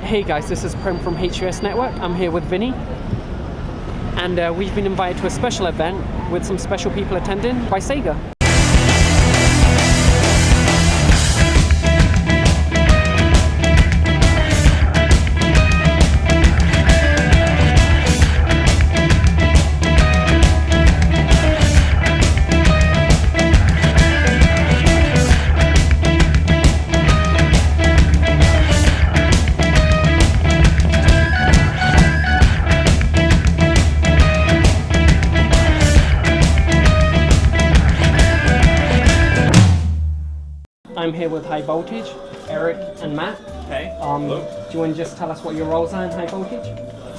Hey guys, this is Prem from HVS-Network. I'm here with Vinny. And we've been invited to a special event with some special people attending by SEGA. I'm here with High Voltage, Eric and Matt. Hey. Do you want to just tell us what your roles are in High Voltage?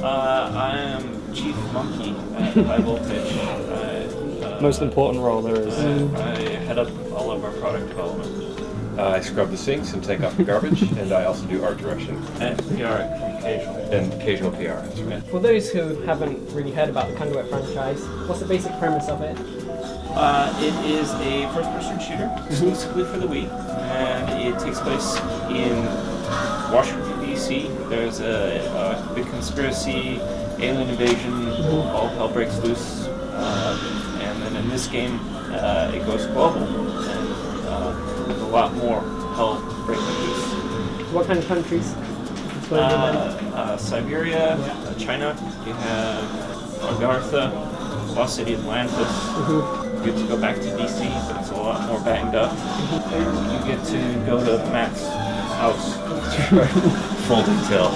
I am Chief Monkey at High Voltage. Most important role there is. I head up all of our product development. I scrub the sinks and take out the garbage, and I also do art direction. And PR occasionally. And occasional PR, that's right. For those who haven't really heard about the Conduit franchise, what's the basic premise of it? It is a first-person shooter exclusively for the Wii, and it takes place in Washington, D.C. There's a big conspiracy, alien invasion, all hell breaks loose, and then in this game it goes global, and there's a lot more hell breaking loose. What kind of countries? Siberia, China, you have Agartha, Lost City Atlantis. You get to go back to DC, but it's a lot more banged up. You get to go to Matt's house. Full detail.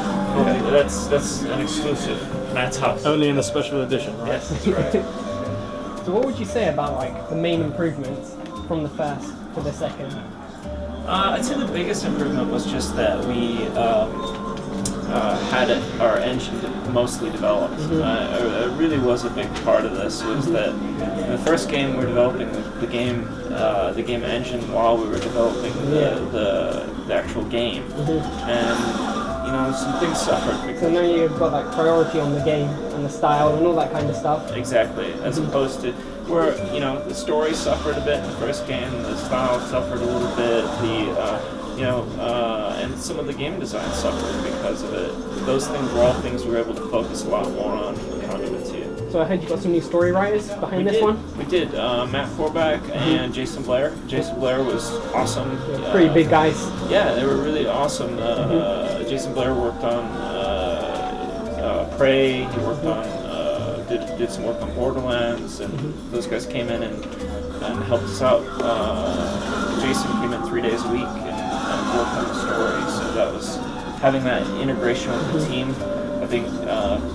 That's an exclusive. Matt's house. Only in a special edition, right? Yes, that's right. So what would you say about like the main improvements from the first to the second? I'd say the biggest improvement was just that we had our engine mostly developed. It really was a big part of this. Was that in the first game we were developing the game engine while we were developing the actual game, and some things suffered because. So now you've got like priority on the game and the style and all that kind of stuff. Exactly, as opposed to where the story suffered a bit in the first game, the style suffered a little bit, and some of the game design suffered because of it. Those things were all things we were able to focus a lot more on for the Conduit too. So I heard you got some new story writers behind this one? We did. Matt Forback and Jason Blair. Jason Blair was awesome. Pretty big guys. Yeah, they were really awesome. Jason Blair worked on Prey, he worked on, did some work on Borderlands, and those guys came in and helped us out. Jason came in 3 days a week and worked on the story, so that was having that integration with the team. I think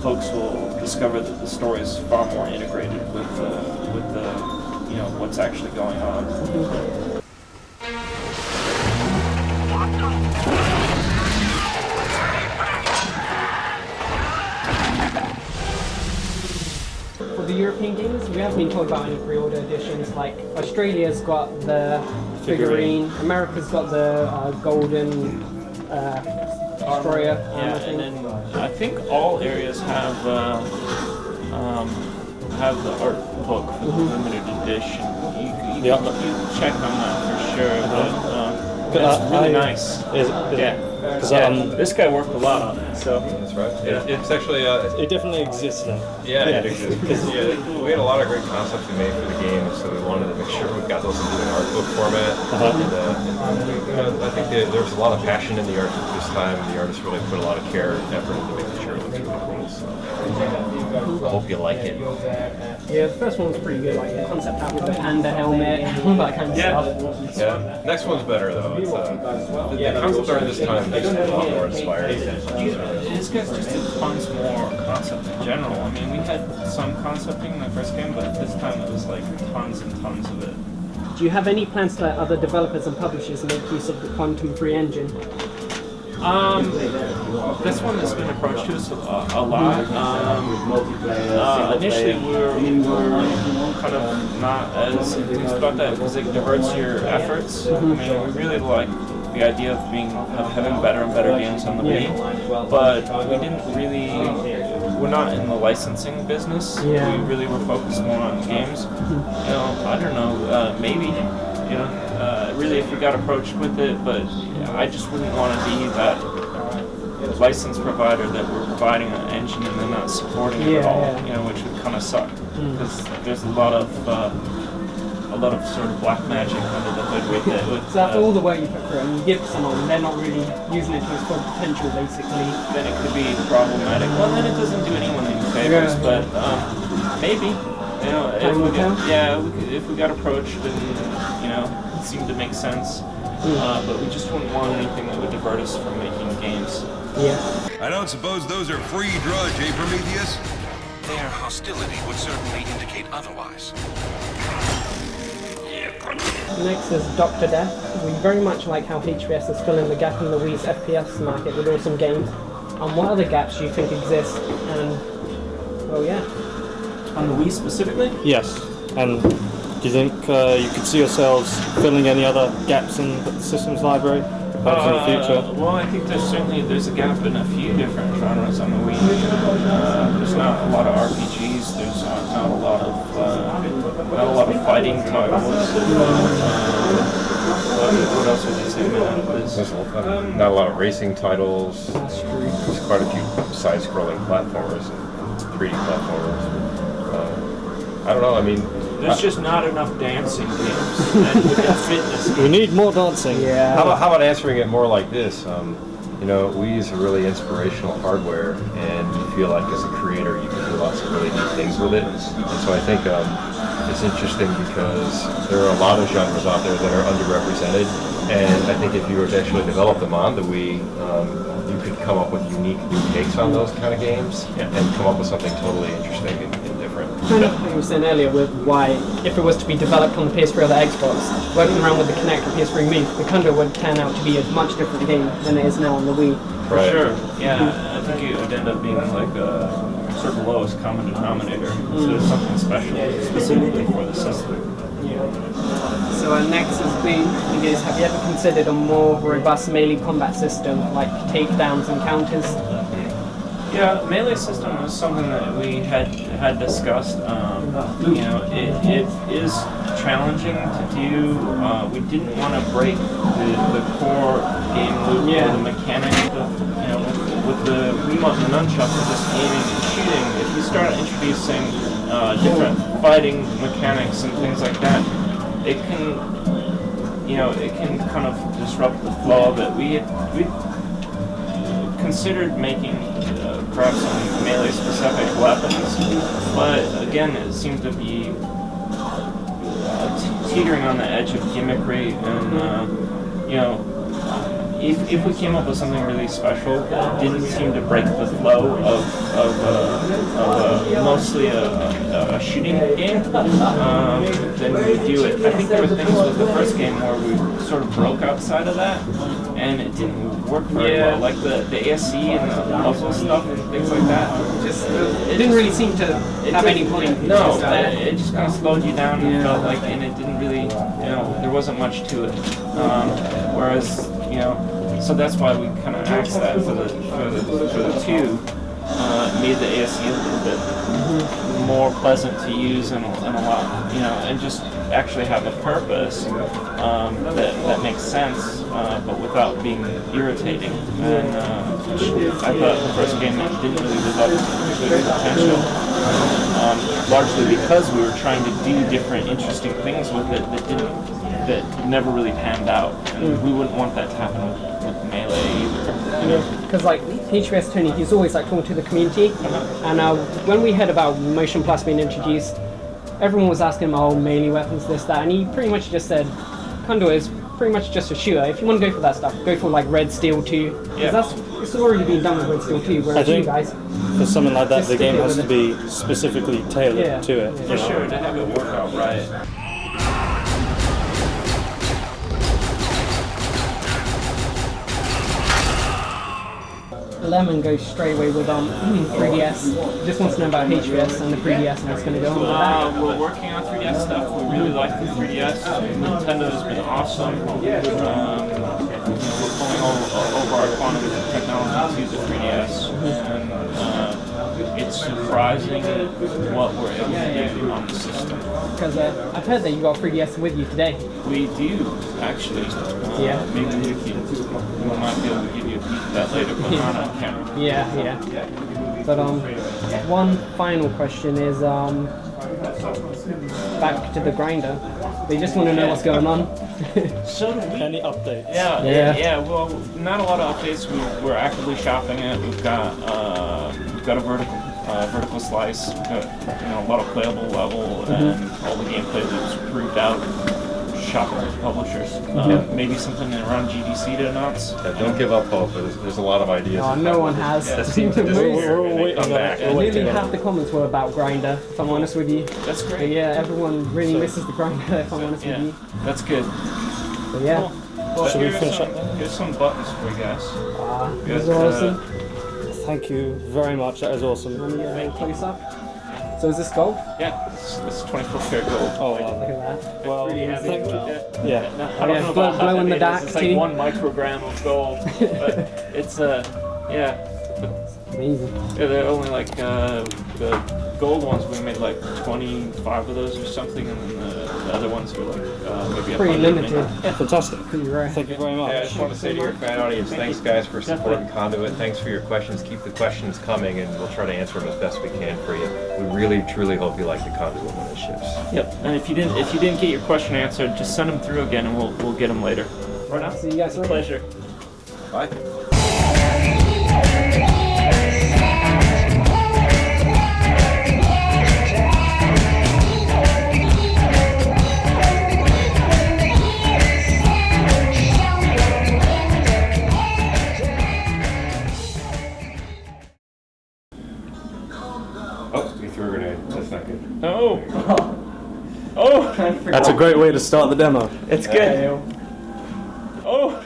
folks will discover that the story is far more integrated with the what's actually going on. For the European games, we haven't been told about any pre-order editions. Like Australia's got the figurine, America's got the golden destroyer. And then I think all areas have the art book for the limited edition. You can check on that for sure, but it's really nice. This guy worked a lot on it, so That's right. It's actually It definitely exists now. it exists. We had a lot of great concepts we made for the game, so we wanted to make sure we got those into an art book format. And I think there was a lot of passion in the art this time. The artists really put a lot of care and effort into making sure it looks really cool. So I hope you like it. Yeah, the first one was pretty good, like the concept art with the panda helmet, all that kind of stuff. Yeah. Next one's better though. It's, the concept art this time is a lot more inspired. These guys just did tons more concept in general. I mean, we had some concepting in the first game, but this time it was like tons and tons of it. Do you have any plans to let other developers and publishers make use of the quantum-free engine? This one has been approached to us a lot. Initially, we were kind of not as enthused about that because it diverts your efforts. I mean, we really like the idea of having better and better games on the Wii, but we didn't really. We're not in the licensing business. We really were focused more on games. I don't know. Maybe. Really, if we got approached with it, but I just wouldn't want to be that license provider that we're providing an engine and they're not supporting it at all, you know, which would kind of suck because there's a lot of sort of black magic under the hood with it. So after all the work you put through and you give to someone and they're not really using it to its full potential, basically, then it could be problematic. Well, then it doesn't do anyone any favors, but maybe, you know, if we got approached and, you know, it seemed to make sense, but we just wouldn't want anything that would divert us from making games. Yeah. I don't suppose those are free drudge, eh, Prometheus? Their hostility would certainly indicate otherwise. Next is Dr. Death. We very much like how HVS is filling the gap in the Wii's FPS market with awesome games. And what other gaps do you think exist? And, well, yeah. On the Wii specifically? Yes. And do you think you could see yourselves filling any other gaps in the systems library, perhaps in the future? Well, I think there's a gap in a few different genres on the Wii. There's not a lot of RPGs. There's not a lot of fighting titles. What else would you say, man? There's not a lot of racing titles. There's quite a few side-scrolling platformers and 3D platformers. I don't know. I mean, there's just not enough dancing games and fitness. We need more dancing. Yeah. how about answering it more like this? You know, we use a really inspirational hardware, and you feel like as a creator you can do lots of really neat things with it. And so I think it's interesting because there are a lot of genres out there that are underrepresented, and I think if you were to actually develop them on the Wii, you could come up with unique new takes on those kind of games and come up with something totally interesting and different. Kind of like I was saying earlier with why, if it was to be developed on the PS3 or the Xbox, working around with the Kinect or PS3 Move, the Conduit would turn out to be a much different game than it is now on the Wii. For sure, yeah. I think it would end up being like a sort of lowest common denominator instead of something special specifically for the system. So our next has been, have you ever considered a more robust melee combat system, like takedowns and counters? Yeah, melee system is something that we had discussed. You know, it is challenging to do. We didn't want to break the core game loop or the mechanics of, you know, with the Wiimote and the nunchuck and just aiming and shooting. If you start introducing different fighting mechanics and things like that, it can, you know, it can kind of disrupt the flow of it. We considered making perhaps some melee-specific weapons, but again, it seemed to be teetering on the edge of gimmickry, and you know, if we came up with something really special that didn't seem to break the flow of mostly a shooting game, then we would do it. I think there were things with the first game where we sort of broke outside of that, and it didn't work very well, like the ASC and the puzzle stuff and things like that. It didn't really seem to have any point. No, it just kind of slowed you down and felt like, and it didn't really, you know, there wasn't much to it. Whereas, you know, so that's why we kind of axed that for the two. Made the ASC a little bit more pleasant to use and a lot, you know, and just actually have a purpose that makes sense, but without being irritating. And I thought the first game didn't really live up to the potential, largely because we were trying to do different interesting things with it that never really panned out. And we wouldn't want that to happen with Melee either. Because like HVS Tony, he's always like talking to the community, and when we heard about Motion Plus being introduced, everyone was asking him, oh, melee weapons, this, that, and he pretty much just said, Conduit is pretty much just a shooter. If you want to go for that stuff, go for like Red Steel 2. Because it's already been done with Red Steel 2, whereas you guys... For something like that, the game has to be specifically tailored to it. For sure, to have it work out right. Lemon goes straight away with 3DS. Just wants to know about HVS and the 3DS and what's going to go on with that. We're working on 3DS stuff. We really like the 3DS. Nintendo has been awesome. We're pulling over our quantum technology to the 3DS. And it's surprising what we're able to do on the system. Because I've heard that you got 3DS with you today. We do, actually. Maybe we might be able to give you a peek that later, but not on camera. Yeah. But one final question is back to the grinder. They just want to know what's going on. So do we. Any updates? Yeah. Well, not a lot of updates. We're actively shopping it. We've got a vertical slice. We've got a lot of playable level, and all the gameplay loops proved out. Shopping with publishers. Maybe something around GDC to announce. Don't give up hope. There's a lot of ideas. No one has. That seem to We're waiting on back. it. Nearly half the comments were about Grindr, if I'm honest with you. That's great. But yeah, everyone really misses the Grindr, if I'm honest with you. That's good. But yeah. Well, Should we finish up then? Here's some buttons for you guys. This is awesome. Thank you very much. That is awesome. Let me get a little close up. So is this gold? Yeah, it's 24 karat gold. Oh, Look wow. at that. Well, Thank you. Yeah. I don't know about glow in the it is. dark It's too. like 1 microgram of gold, but it's Amazing. they're only like the gold ones. We made like 25 of those or something, and then the other ones are like maybe Pretty 100. limited. Yeah, fantastic. Pretty rare. Thank you very much. Yeah, I just want to say to your fan audience, thanks guys for supporting Conduit. Thanks for your questions. Keep the questions coming, and we'll try to answer them as best we can for you. We really, truly hope you like the Conduit when it ships. Yep. And if you didn't get your question answered, just send them through again, and we'll get them later. Right now. See you guys later. Pleasure. Bye. Oh, you threw a grenade. That's not good. Oh. Oh. That's a great way to start the demo. It's good. Oh.